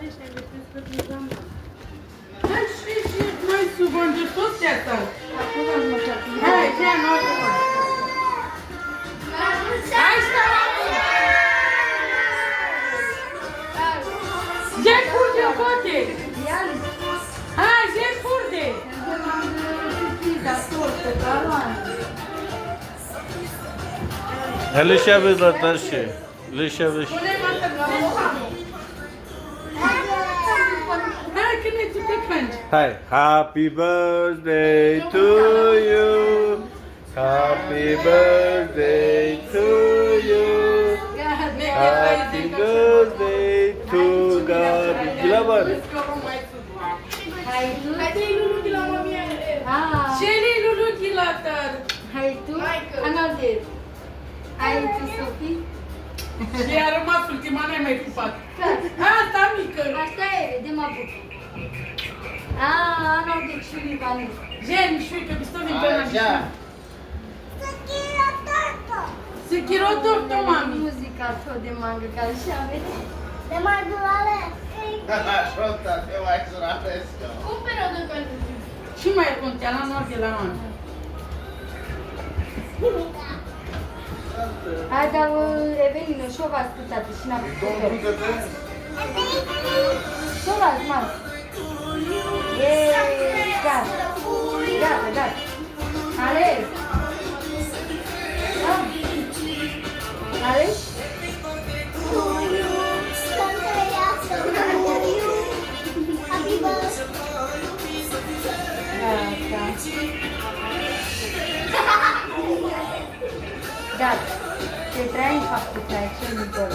Hai și mai sub unde tot te asalt. Hai, ia, nu acum. Hai, stai! Ce curte, cote? Hai, ce curte? Alicia vezi la tăși. Alicia vezi. Hai, când e tu te cânti. Hai. Happy birthday to you. Happy birthday to you. Happy birthday to God. Gila bang? Cine Lulu Ghilatar? Hai tu, Anadel. Hai tu, Sofie. Și a rămas ultima, n-ai mai pupat. Asta mică. Așa e, vedem apuc. Anadel și Livani. Gen, și uite, că stăm în până. Se chiră tortă, mami. Muzica tot de mangă, ca așa, vezi? De mandulare. Ascolta, te vai sulla fresca. Cumpără de pentru tine. Și mai e contea la noapte la mami. Hai, dar Evelina, și-o v-ați scătat și n-am putut. Și-o v-ați, mas. Gata. Gata, gata. Ales. Ales? Gata. Te trai în faptul că ai cel mai bun.